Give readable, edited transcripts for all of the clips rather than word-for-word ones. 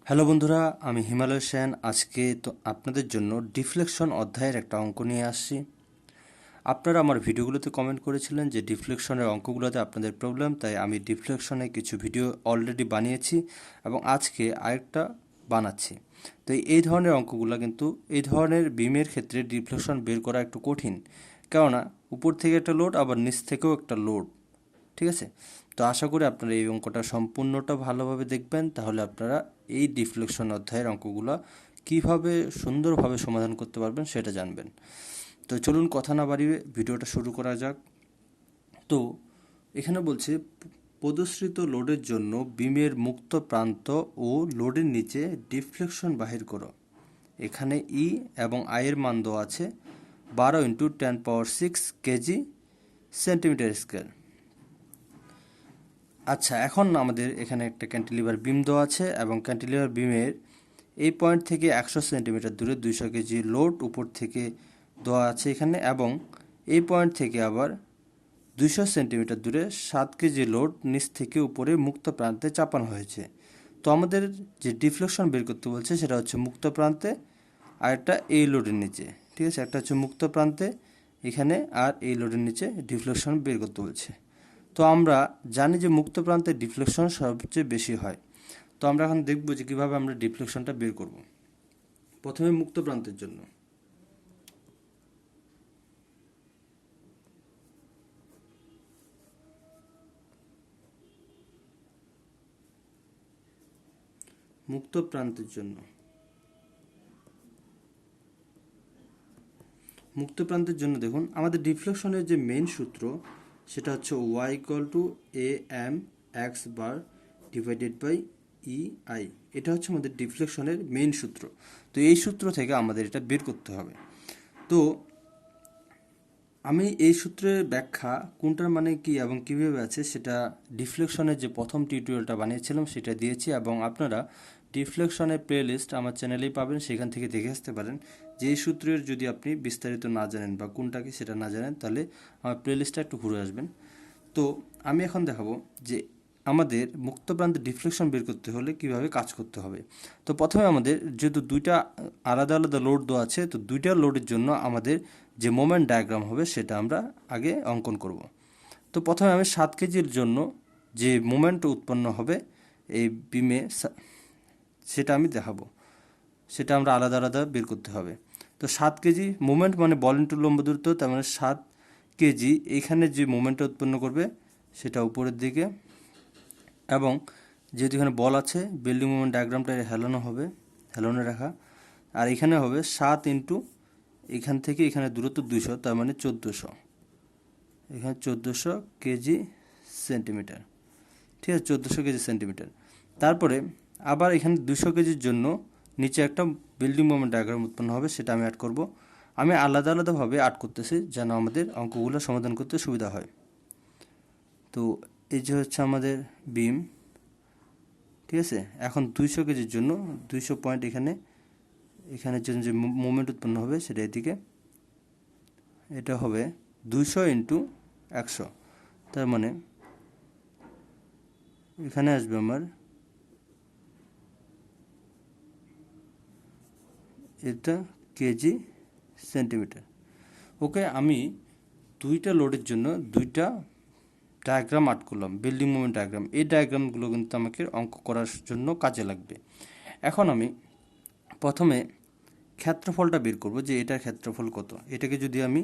Hello বন্ধুরা, আমি হিমালয় সেন। আজকে তো আপনাদের জন্য ডিফ্লেকশন অধ্যায়ের একটা অঙ্ক নিয়ে আসছি। আপনারা আমার ভিডিওগুলোতে কমেন্ট করেছিলেন যে ডিফ্লেকশনের অঙ্কগুলোতে আপনাদের প্রবলেম, তাই আমি ডিফ্লেকশনে কিছু ভিডিও অলরেডি বানিয়েছি এবং আজকে আরেকটা বানাচ্ছি। তো এই ধরনের অঙ্কগুলো কিন্তু এই ধরনের বিমের ক্ষেত্রে ডিফ্লেকশন বের করা একটু কঠিন, কেননা উপর থেকে একটা লোড আবার নিচ থেকেও একটা লোড। ঠিক আছে, তো আশা করি আপনারা এই অঙ্কটা সম্পূর্ণটা ভালোভাবে দেখবেন, তাহলে আপনারা এই ডিফ্লেকশন অধ্যায়ের অঙ্কগুলো কীভাবে সুন্দরভাবে সমাধান করতে পারবেন সেটা জানবেন। তো চলুন কথা না বাড়িয়ে ভিডিওটা শুরু করা যাক। তো এখানে বলছে প্রদর্শিত লোডের জন্য বিমের মুক্ত প্রান্ত ও লোডের নিচে ডিফ্লেকশন বাহির করো। এখানে ই এবং আয়ের মান দেওয়া আছে 12 × 10⁶ কেজি সেন্টিমিটার স্কোয়ার। আচ্ছা, এখন আমাদের এখানে একটা ক্যান্টিলিভার বিম দেওয়া আছে এবং ক্যান্টিলিভার বিমের এই পয়েন্ট থেকে 100 সেন্টিমিটার দূরে 200 কেজি লোড উপর থেকে দেওয়া আছে এখানে, এবং এই পয়েন্ট থেকে আবার 200 সেন্টিমিটার দূরে 7 কেজি লোড নিচ থেকে উপরে মুক্ত প্রান্তে চাপানো হয়েছে। তো আমাদের যে ডিফ্লেকশন বের করতে বলছে সেটা হচ্ছে মুক্ত প্রান্তে আর একটা এই লোডের নিচে। ঠিক আছে, একটা হচ্ছে মুক্ত প্রান্তে এখানে আর এই লোডের নিচে ডিফ্লেকশন বের করতে বলছে। তো আমরা জানি যে মুক্ত প্রান্তে ডিফ্লেকশন সবচেয়ে বেশি হয়। তো আমরা এখন দেখব যে কীভাবে আমরা ডিফ্লেকশনটা বের করব। প্রথমে মুক্ত প্রান্তের জন্য মুক্ত প্রান্তের জন্য মুক্ত প্রান্তের জন্য দেখুন, আমাদের ডিফ্লেকশনের যে মেইন সূত্র সেটা হচ্ছে y=am(x)/EI। এটা হচ্ছে আমাদের ডিফ্লেকশনের মেইন সূত্র। তো এই সূত্র থেকে আমাদের এটা বের করতে হবে। তো আমি এই সূত্রের ব্যাখ্যা কোনটার মানে কি এবং কীভাবে আছে সেটা ডিফ্লেকশনের যে প্রথম টিউটোরিয়ালটা বানিয়েছিলাম সেটা দিয়েছি, এবং আপনারা ডিফ্লেকশনের প্লেলিস্ট আমার চ্যানেলেই পাবেন, সেখান থেকে দেখে আসতে পারেন। যে এই সূত্রের যদি আপনি বিস্তারিত না জানেন বা কোনটা কি সেটা না জানেন, তাহলে আমার প্লেলিস্টটা একটু ঘুরে আসবেন। তো আমি এখন দেখাবো যে আমাদের মুক্ত প্রান্তে ডিফ্লেকশন বের করতে হলে কিভাবে কাজ করতে হবে। তো প্রথমে আমাদের যেহেতু দুইটা আলাদা আলাদা লোড দেওয়া আছে, তো দুইটা লোডের জন্য আমাদের যে মোমেন্ট ডায়াগ্রাম হবে সেটা আমরা আগে অঙ্কন করব। তো প্রথমে আমি 7 কেজির জন্য যে মোমেন্ট উৎপন্ন হবে এই বিমে সেটা আমি দেখাবো, সেটা আমরা আলাদা আলাদা বের করতে হবে। তো 7 কেজি মোমেন্ট মানে বল ইন্টু লম্ব দূরত্ব, তার মানে 7 কেজি এইখানে যে মোমেন্টটা উৎপন্ন করবে সেটা উপরের দিকে, এবং যেহেতু এখানে বল আছে বিল্ডিং মোমেন্ট ডায়াগ্রামটা হেলানো হবে, হেলানো রাখা। আর এখানে হবে 7 ইন্টু এখান থেকে এখানে দূরত্ব 200, তার মানে 1400, এখানে 1400 কেজি সেন্টিমিটার। ঠিক আছে, 1400 কেজি সেন্টিমিটার। তারপরে আবার এখানে 200 কেজির জন্য নিচে একটা বিল্ডিং মোমেন্ট ডায়াগ্রাম উৎপন্ন হবে, সেটা আমি অ্যাড করব। আমি আলাদা আলাদাভাবে অ্যাড করতেছি যেন আমাদের অঙ্কগুলো সমাধান করতে সুবিধা হয়। তো এই যে হচ্ছে আমাদের বিম। ঠিক আছে, এখন 200 কেজির জন্য 200 পয়েন্ট এখানের জন্য যে মোমেন্ট উৎপন্ন হবে সেটা এদিকে, এটা হবে 200 ইন্টু 100, তার মানে এখানে আসবে আমার এটা কেজি সেন্টিমিটার। ওকে, আমি দুইটা লোডের জন্য দুইটা ডায়াগ্রাম আর্ট করলাম, বিল্ডিং মোমেন্ট ডায়াগ্রাম। এই ডায়াগ্রামগুলো কিন্তু আমাকে অঙ্ক করার জন্য কাজে লাগবে। এখন আমি প্রথমে ক্ষেত্রফলটা বের করব যে এটার ক্ষেত্রফল কত। এটাকে যদি আমি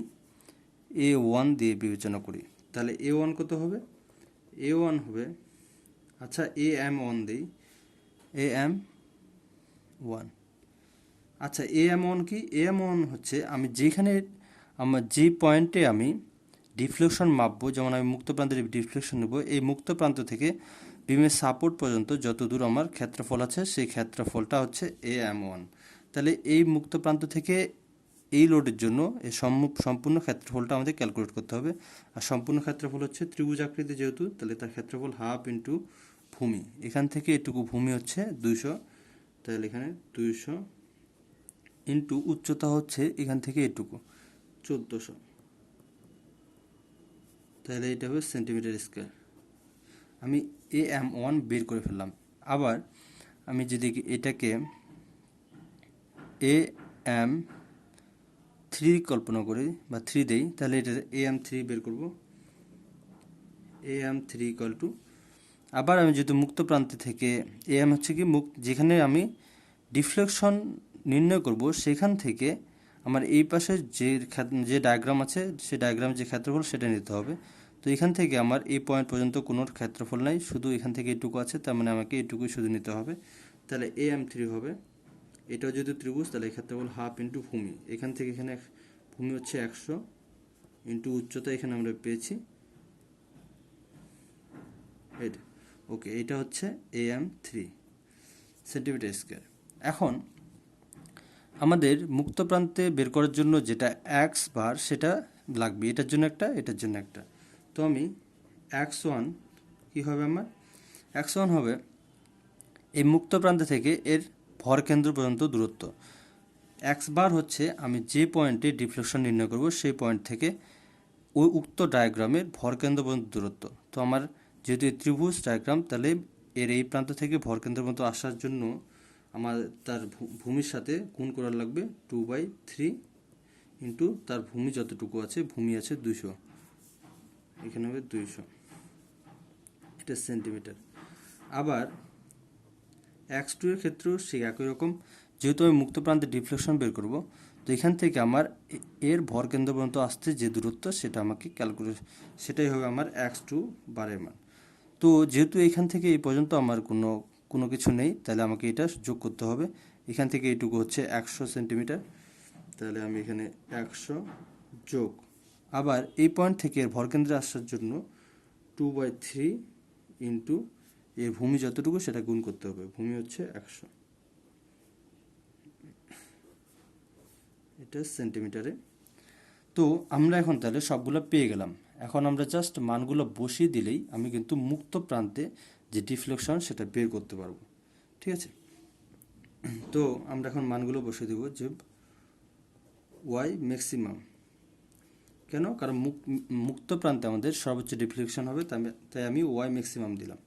A1 দিয়ে বিবেচনা করি তাহলে A1 কত হবে? A1 হবে, আচ্ছা AM1 দিই, AM1। আচ্ছা AM1 কি? AM1 হচ্ছে আমি যেখানে আমার যে পয়েন্টে আমি ডিফ্লেকশন মাপবো, যেমন আমি মুক্ত প্রান্তের ডিফ্লেকশন নেব, এই মুক্ত প্রান্ত থেকে বিমের সাপোর্ট পর্যন্ত যত দূর আমার ক্ষেত্রফল আছে সেই ক্ষেত্রফলটা হচ্ছে AM1। তাহলে এই মুক্ত প্রান্ত থেকে এই লোডের জন্য এই সম্পূর্ণ ক্ষেত্রফলটা আমাদের ক্যালকুলেট করতে হবে। আর সম্পূর্ণ ক্ষেত্রফল হচ্ছে ত্রিভুজ আকৃতি যেহেতু, তাহলে তার ক্ষেত্রফল হাফ ইন্টু ভূমি। এখান থেকে এটুকু ভূমি হচ্ছে 200, তাহলে এখানে 200 ইন্টু উচ্চতা হচ্ছে এখান থেকে এটুকু 1400, তাহলে এটা হবে সেন্টিমিটার স্কোয়ার। আমি AM1 বের করে ফেললাম। আবার আমি যদি এটাকে এ এম থ্রি কল্পনা করি বা থ্রি দেই, তাহলে এটা এ এম থ্রি বের করব। A M three equal to, আবার আমি যদি মুক্ত প্রান্ত থেকে এ এম হচ্ছে কি যেখানে আমি ডিফ্লেকশন নির্ণয় করব সেখান থেকে আমার এই পাশে যে ডায়াগ্রাম আছে সেই ডায়াগ্রামের যে ক্ষেত্রফল সেটা নিতে হবে। তো এখান থেকে আমার এই পয়েন্ট পর্যন্ত কোনো ক্ষেত্রফল নাই, শুধু এখান থেকে এইটুকু আছে, তার মানে আমাকে এইটুকুই শুধু নিতে হবে। তাহলে এ এম থ্রি হবে, এটাও যদি ত্রিভুজ তাহলে এই ক্ষেত্রফল হাফ ইন্টু ভূমি, এখান থেকে এখানে ভূমি হচ্ছে 100 ইন্টু উচ্চতা এখানে আমরা পেয়েছি এটা। ওকে, এটা হচ্ছে A M three centimetre square. এখন আমাদের মুক্ত প্রান্তে বের করার জন্য যেটা এক্স বার সেটা লাগবে, এটার জন্য একটা, এটার জন্য একটা। তো আমি এক্স ওয়ান কী হবে, আমার এক্স ওয়ান হবে এই মুক্ত প্রান্ত থেকে এর ভর কেন্দ্র পর্যন্ত দূরত্ব। এক্স বার হচ্ছে আমি যে পয়েন্টে ডিফ্লেকশন নির্ণয় করব সেই পয়েন্ট থেকে ওই উক্ত ডায়াগ্রামের ভর কেন্দ্র পর্যন্ত দূরত্ব। তো আমার যেহেতু এই ত্রিভুজ ডায়াগ্রাম, তাহলে এর এই প্রান্ত থেকে ভর কেন্দ্র পর্যন্ত আসার জন্য আমার তার ভূমির সাথে গুণ করা লাগবে 2/3 ইন্টু তার ভূমি যতটুকু আছে, ভূমি আছে 200, এখানে হবে 200, এটা সেন্টিমিটার। আবার এক্স টু এর ক্ষেত্রেও সেই একই রকম, যেহেতু আমি মুক্ত প্রান্তে ডিফ্লেকশন বের করব, তো এখান থেকে আমার এর ভর কেন্দ্র পর্যন্ত আসতে যে দূরত্ব সেটা আমাকে ক্যালকুলেট, সেটাই হবে আমার এক্স টু বারের মান। তো যেহেতু এখান থেকে এই পর্যন্ত আমার কোনো কিছু নেই, তাহলে আমাকে এটা যোগ করতে হবে। এখান থেকে এইটুকু হচ্ছে 100 সেন্টিমিটার, তাহলে আমি এখানে 100 যোগ, আবার এই পয়েন্ট থেকে এর ভরকেন্দ্রে আসার জন্য 2/3 ইন্টু এর ভূমি যতটুকু সেটা গুণ করতে হবে, ভূমি হচ্ছে 100, এটা সেন্টিমিটারে। তো আমরা এখন তাহলে সবগুলো পেয়ে গেলাম। এখন আমরা জাস্ট মানগুলো বসিয়ে দিলেই আমি কিন্তু মুক্ত প্রান্তে যে ডিফ্লেকশন সেটা বের করতে পারবো। ঠিক আছে, তো আমরা এখন মানগুলো বসিয়ে দেবো যে ওয়াই ম্যাক্সিমাম, কেন, কারণ মুক্ত প্রান্তে আমাদের সর্বোচ্চ ডিফ্লেকশন হবে, তাই আমি ওয়াই ম্যাক্সিমাম দিলাম।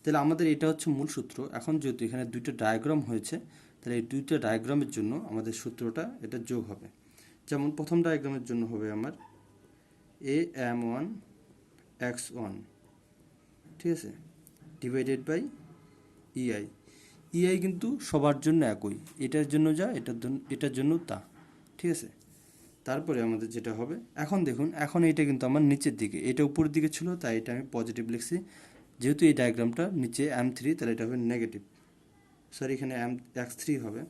তাহলে আমাদের এটা হচ্ছে মূল সূত্র। এখন যেহেতু এখানে দুইটা ডায়াগ্রাম হয়েছে, তাহলে এই দুইটা ডায়াগ্রামের জন্য আমাদের সূত্রটা এটা যোগ হবে। যেমন প্রথম ডায়াগ্রামের জন্য হবে আমার A M one X one, ঠিক আছে, ডিভাইডেড বাই ইআই। ইআই কিন্তু সবার জন্য একই, এটার জন্য যা, এটার জন্য তা, ঠিক আছে। তারপরে আমাদের যেটা হবে, এখন দেখুন, এখন এটা কিন্তু আমার নিচের দিকে, এটা উপরের দিকে ছিল, তাই এটা আমি পজিটিভ লিখছি। যেহেতু এই ডায়াগ্রামটা নিচে এম থ্রি, তাহলে এটা হবে নেগেটিভ, সরি এখানে এক্স থ্রি হবে।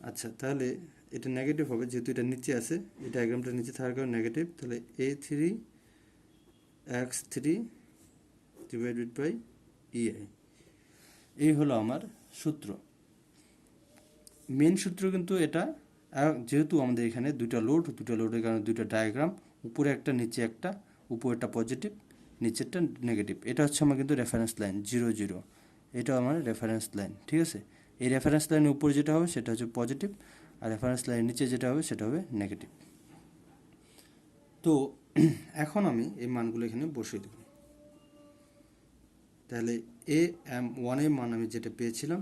আচ্ছা, তাহলে এটা নেগেটিভ হবে, যেহেতু এটা নিচে আছে, এই ডায়াগ্রামটা নিচে থাকার কারণে নেগেটিভ, তাহলে a three x three divided by EI, এই হলো আমার সূত্র। মেন সূত্র কিন্তু এটা, যেহেতু আমাদের এখানে দুটো লোডের কারণে দুটো ডায়াগ্রাম, উপরে একটা নিচে একটা, উপরেরটা পজিটিভ নিচেরটা নেগেটিভ, এটা হচ্ছে আমার কিন্তু রেফারেন্স লাইন 0 0, এটা আমার রেফারেন্স লাইন, ঠিক আছে। এই রেফারেন্স লাইনের উপরে যেটা হবে সেটা হচ্ছে পজিটিভ, আর রেফারেন্স লাইনের নিচে যেটা হবে সেটা হবে নেগেটিভ। তো এখন আমি এই মানগুলো এখানে বসিয়ে দেব। তাহলে এ এম ওয়ানের মান আমি যেটা পেয়েছিলাম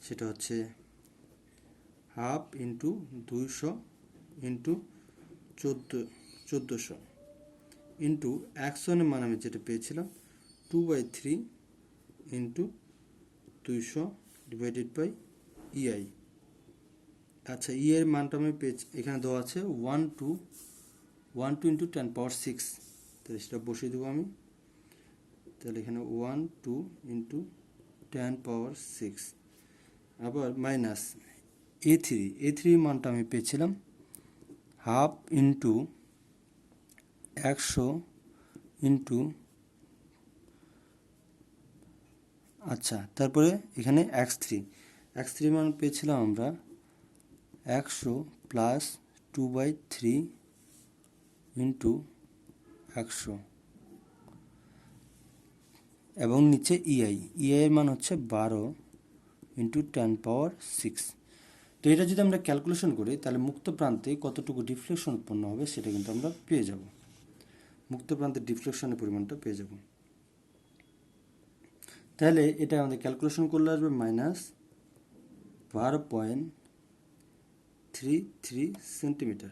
সেটা হচ্ছে half into 200 into 1400 into x ওয়ানের মান আমি যেটা পেয়েছিলাম 2/3 ইন্টু 200 ডিভাইডেড বাই ইআই। আচ্ছা, ই এর মানটা আমি পেয়েছি, এখানে দেওয়া আছে 12 ইন্টু 10^6, তাহলে সেটা বসিয়ে দেবো আমি। তাহলে এখানে 12 ইন্টু 10^6, আবার মাইনাস এ থ্রি মানটা আমি পেয়েছিলাম হাফ ইন্টু 100 ইন্টু, আচ্ছা, তারপরে এখানে এক্স থ্রি মান পেয়েছিলাম আমরা 100 প্লাস 2/3 ইন্টু 100, এবং নিচে ইআই এর মান হচ্ছে 12 ইন্টু 10^6। তো এটা যদি আমরা ক্যালকুলেশন করি, তাহলে মুক্ত প্রান্তে কতটুকু ডিফ্লেকশন উৎপন্ন হবে সেটা কিন্তু আমরা পেয়ে যাব, মুক্ত প্রান্তের ডিফ্লেকশনের পরিমাণটা পেয়ে যাব। তাহলে এটা আমাদের ক্যালকুলেশন করলে আসবে -12.33 সেন্টিমিটার।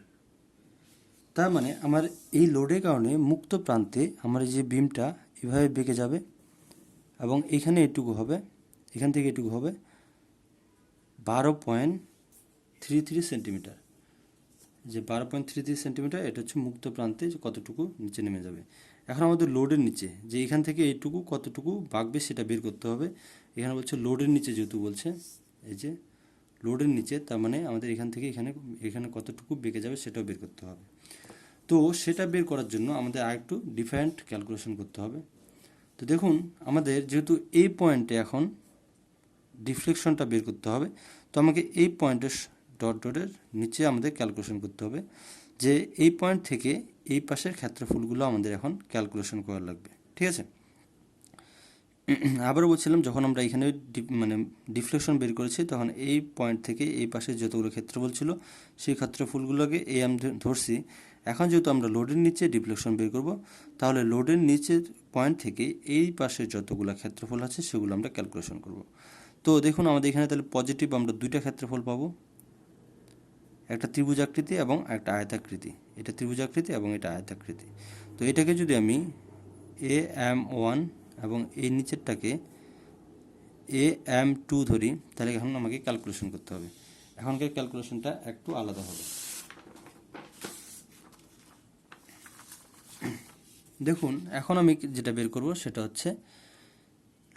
তার মানে আমার এই লোডের কারণে মুক্ত প্রান্তে আমার এই যে বিমটা এভাবে বেঁকে যাবে এবং এখানে এটুকু হবে, এখান থেকে এটুকু হবে 12.33 সেন্টিমিটার। যে 12.33 সেন্টিমিটার এটা হচ্ছে মুক্ত প্রান্তে যে কতটুকু নিচে নেমে যাবে। এখন আমাদের লোডের নিচে যে এখান থেকে এইটুকু কতটুকু বাঁকবে সেটা বের করতে হবে। এখানে বলছে লোডের নিচে, যেহেতু বলছে এই যে লোডের নিচে, তার মানে আমাদের এখান থেকে এখানে কতটুকু বেঁকে যাবে সেটাও বের করতে হবে। তো সেটা বের করার জন্য আমাদের আরেকটু ডিফারেন্ট ক্যালকুলেশন করতে হবে। তো দেখুন, আমাদের যেহেতু এই পয়েন্টে এখন ডিফ্লেকশনটা বের করতে হবে, তো আমাকে এই পয়েন্টের ডটের নিচে আমাদের ক্যালকুলেশন করতে হবে যে এই পয়েন্ট থেকে এই পাশের ক্ষেত্রফলগুলো আমাদের এখন ক্যালকুলেশন করা লাগবে। ঠিক আছে, আবারও বলছিলাম, যখন আমরা এখানে মানে ডিফ্লেকশন বের করেছি তখন এই পয়েন্ট থেকে এই পাশে যতগুলো ক্ষেত্রফল ছিল সেই ক্ষেত্রফলগুলোকে এই আমি ধরছি। এখন যেহেতু আমরা লোডের নিচে ডিফ্লেকশন বের করব, তাহলে লোডের নিচের পয়েন্ট থেকে এই পাশে যতগুলো ক্ষেত্রফল আছে সেগুলো আমরা ক্যালকুলেশন করব। তো দেখুন, আমাদের এখানে তাহলে পজিটিভ আমরা দুইটা ক্ষেত্রফল পাবো, একটা ত্রিভুজাকৃতি এবং একটা আয়তাকৃতি। এটা ত্রিভুজাকৃতি এবং এটা আয়তাকৃতি। তো এটাকে যদি আমি AM1 এবং এই নিচেরটাকে AM2 ধরি, তাহলে এখন আমাকে ক্যালকুলেশন করতে হবে। এখনকার ক্যালকুলেশনটা একটু আলাদা হবে। দেখুন, এখন আমি যেটা বের করব সেটা হচ্ছে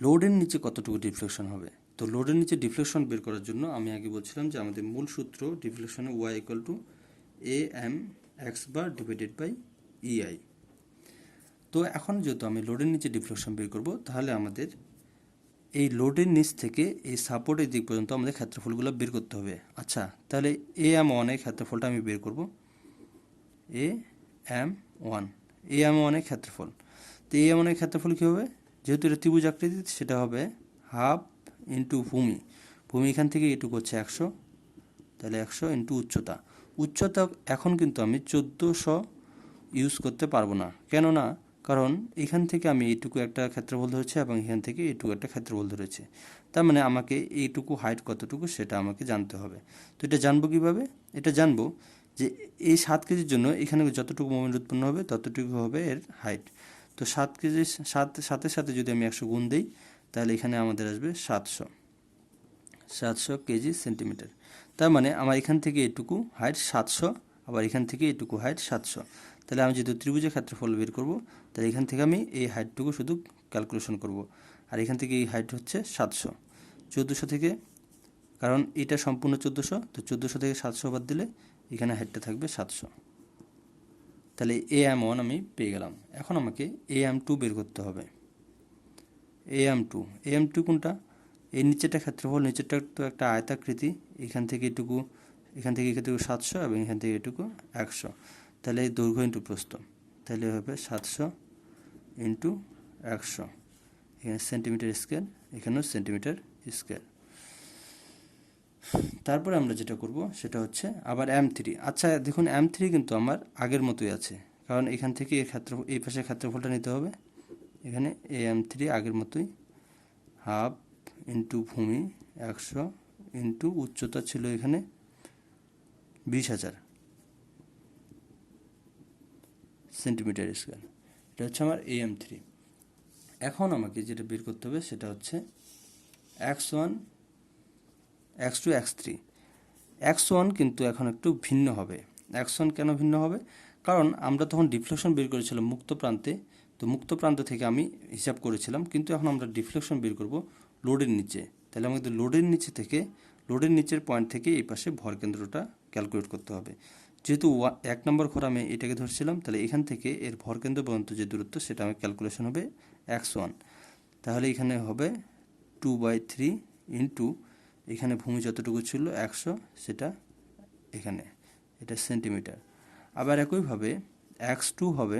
লোডের নিচে কতটুকু ডিফ্লেকশন হবে। তো লোডের নিচে ডিফ্লেকশন বের করার জন্য আমি আগে বলছিলাম যে আমাদের মূল সূত্র ডিফ্লেকশনে y=AM(x)/EI। তো এখন যেহেতু আমি লোডের নিচে ডিফ্লেকশন বের করব, তাহলে আমাদের এই লোডের নিচ থেকে এই সাপোর্টের দিক পর্যন্ত আমাদের ক্ষেত্রফলগুলো বের করতে হবে। আচ্ছা, তাহলে AM1 এর ক্ষেত্রফলটা আমি বের করব। AM1 এর ক্ষেত্রফল। তো AM1 এর ক্ষেত্রফল কী হবে? যেহেতু এটা ত্রিভুজ আকৃতি, সেটা হবে হাফ ইন্টু ভূমি। ভূমি এখান থেকে এটুকু হচ্ছে 100, তাহলে 100 ইন্টু উচ্চতা। উচ্চতা এখন কিন্তু আমি 1400 ইউজ করতে পারবো না, কেননা কারণ এখান থেকে আমি এইটুকু একটা ক্ষেত্রফল ধরেছি এবং এখান থেকে এইটুকু একটা ক্ষেত্রফল ধরেছি। তার মানে আমাকে এইটুকু হাইট কতটুকু সেটা আমাকে জানতে হবে। তো এটা জানবো কীভাবে? এটা জানবো যে এই 7 কেজির জন্য এখানে যতটুকু মোমেন্ট উৎপন্ন হবে ততটুকু হবে এর হাইট। তো 7 কেজির সাথে সাথে যদি আমি 100 গুণ দিই, তাহলে এখানে আমাদের আসবে 700 কেজি সেন্টিমিটার। তার মানে আমার এখান থেকে এটুকু হাইট 700, আবার এখান থেকে এটুকু হাইট 700। তাহলে আমি যেহেতু ত্রিভুজের ক্ষেত্রফল বের করব, তাহলে এখান থেকে আমি এই হাইটটুকু শুধু ক্যালকুলেশন করব। আর এখান থেকে এই হাইট হচ্ছে 700। 1400 থেকে, কারণ এটা সম্পূর্ণ 1400, তো 1400 থেকে 700 বাদ দিলে এখানে হাইটটা থাকবে 700। তাহলে AM1 আমি পেয়ে গেলাম। এখন আমাকে AM2 বের করতে হবে। AM2 কোনটা? এই নিচেরটা ক্ষেত্রফল, নিচেরটা তো একটা আয়তাকৃতি, এখান থেকে এটুকু 700 এবং এখান থেকে এটুকু 100। তাহলে এই দৈর্ঘ্য ইন্টু প্রস্থ, তাহলে হবে 700 ইন্টু 100। এখানে সেন্টিমিটার স্কোয়ার, এখানেও সেন্টিমিটার স্কোয়ার। তারপরে আমরা যেটা করব সেটা হচ্ছে আবার M3। আচ্ছা দেখুন, M3 কিন্তু আমার আগের মতোই আছে, কারণ এখান থেকে এই পাশের ক্ষেত্রফলটা নিতে হবে। এখানে AM3 আগের মতোই, হাফ ইন্টু ভূমি 100 ইন্টু উচ্চতা ছিল এখানে 20,000 সেন্টিমিটার স্কোয়ার। এটা হচ্ছে আমার AM3। এখন আমাকে যেটা বের করতে হবে সেটা হচ্ছে X1, X2, X3। X1 কিন্তু এখন একটু ভিন্ন হবে। X1 কেন ভিন্ন হবে? কারণ আমরা তখন ডিফ্লেকশন বের করেছিলাম মুক্ত প্রান্তে, তো মুক্ত প্রান্ত থেকে আমি হিসাব করেছিলাম, কিন্তু এখন আমরা ডিফ্লেকশন বের করব লোডের নিচে। তাহলে আমাদের লোডের নিচে থেকে, লোডের নিচের পয়েন্ট থেকে এই পাশে ভরকেন্দ্রটা ক্যালকুলেট করতে হবে। যেহেতু 1 নম্বর ঘর আমি এটাকে ধরছিলাম, তাহলে এখান থেকে এর ভরকেন্দ্র পর্যন্ত যে দূরত্ব সেটা আমার ক্যালকুলেশন হবে X1। তাহলে এখানে হবে 2/3 ইন্টু এখানে ভূমি যতটুকু ছিল 100, সেটা এখানে, এটা সেন্টিমিটার। আবার একইভাবে X2 হবে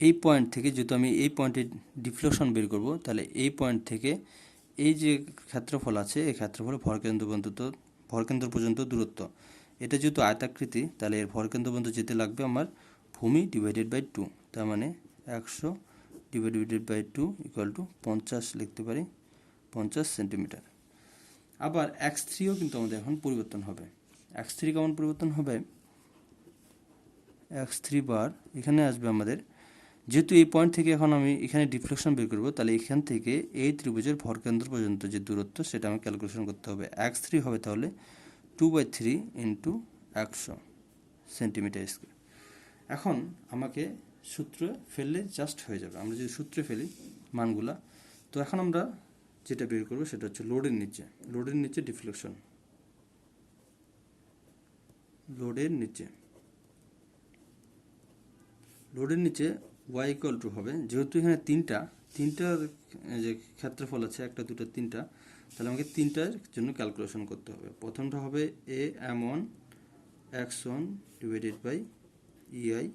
এই পয়েন্ট থেকে, যেহেতু আমি এই পয়েন্টে ডিফ্লেকশন বের করব, তাহলে এই পয়েন্ট থেকে এই যে ক্ষেত্রফল আছে এই ক্ষেত্রফল ভরকেন্দ্র পর্যন্ত দূরত্ব। এটা যেহেতু আয়তাকৃতি, তাহলে এর ভরকেন্দ্র পর্যন্ত যেতে লাগবে আমার ভূমি /2, তার মানে 100 ডিভাইডেড বাই 2 ইকুয়াল টু 50 লিখতে পারি, 50 সেন্টিমিটার। আবার x3ও কিন্তু আমাদের এখন পরিবর্তন হবে। x3 কেমন পরিবর্তন হবে? x3 বার এখানে আসবে আমাদের, যেহেতু এই পয়েন্ট থেকে এখন আমি এখানে ডিফ্লেকশন বের করবো, তাহলে এখান থেকে এই ত্রিভুজের ভরকেন্দ্র পর্যন্ত যে দূরত্ব সেটা আমি ক্যালকুলেশন করতে হবে। x3 হবে তাহলে 2/3 ইন্টু 100 সেন্টিমিটার স্কোয়ার। এখন আমাকে সূত্রে ফেললে জাস্ট হয়ে যাবে। আমরা যদি সূত্রে ফেলি মানগুলা, তো এখন আমরা যেটা বের করবো সেটা হচ্ছে লোডের নিচে ডিফ্লেকশন, লোডের নিচে y ইকুয়াল টু হবে, যেহেতু এখানে তিনটা যে ক্ষেত্রফল আছে, 1 2 3, তাহলে আমাকে তিনটার জন্য ক্যালকুলেশন করতে হবে। প্রথমটা হবে am1 x1 divided by ei।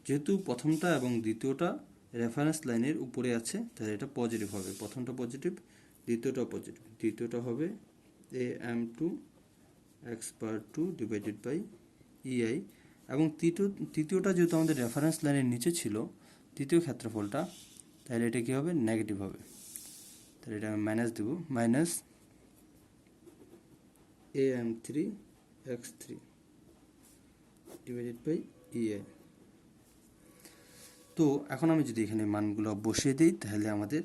যেহেতু প্রথমটা এবং দ্বিতীয়টা রেফারেন্স লাইনের উপরে আছে, তাহলে এটা পজিটিভ হবে। প্রথমটা পজিটিভ, দ্বিতীয়টাও পজিটিভ। দ্বিতীয়টা হবে am2 x/2 divided by ei, এবং তৃতীয়টা যেহেতু আমাদের রেফারেন্স লাইনের নিচে ছিল, তৃতীয় ক্ষেত্রফলটা, তাহলে এটা কী হবে? নেগেটিভ হবে। তাহলে এটা আমি মাইনাস দেব, minus am3 x3 divided by ei। তো এখন আমি যদি এখানে মানগুলো বসিয়ে দিই, তাহলে আমাদের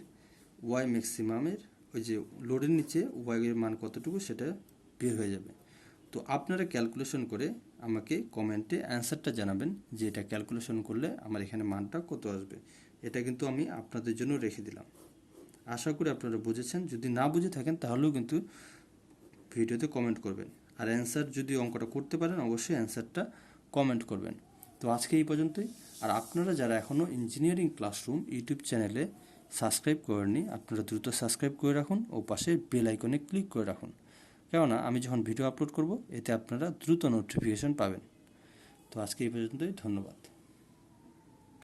ওয়াই ম্যাক্সিমামের ওই যে লোডের নিচে ওয়াই এর মান কতটুকু সেটা বের হয়ে যাবে। তো আপনারা ক্যালকুলেশন করে আমাকে কমেন্টে অ্যান্সারটা জানাবেন যে এটা ক্যালকুলেশন করলে আমার এখানে মানটা কত আসবে। এটা কিন্তু আমি আপনাদের জন্য রেখে দিলাম। আশা করি আপনারা বুঝেছেন। যদি না বুঝে থাকেন তাহলেও কিন্তু ভিডিওতে কমেন্ট করবেন, আর অ্যান্সার যদি অঙ্কটা করতে পারেন অবশ্যই অ্যান্সারটা কমেন্ট করবেন। তো আজকে এই পর্যন্তই। আর আপনারা যারা এখনও ইঞ্জিনিয়ারিং ক্লাসরুম ইউটিউব চ্যানেলে সাবস্ক্রাইব করেননি, আপনারা দ্রুত সাবস্ক্রাইব করে রাখুন ও পাশে বেল আইকনে ক্লিক করে রাখুন, কেননা আমি যখন ভিডিও আপলোড করব এতে আপনারা দ্রুত নোটিফিকেশন পাবেন। তো আজকে এই পর্যন্তই, ধন্যবাদ।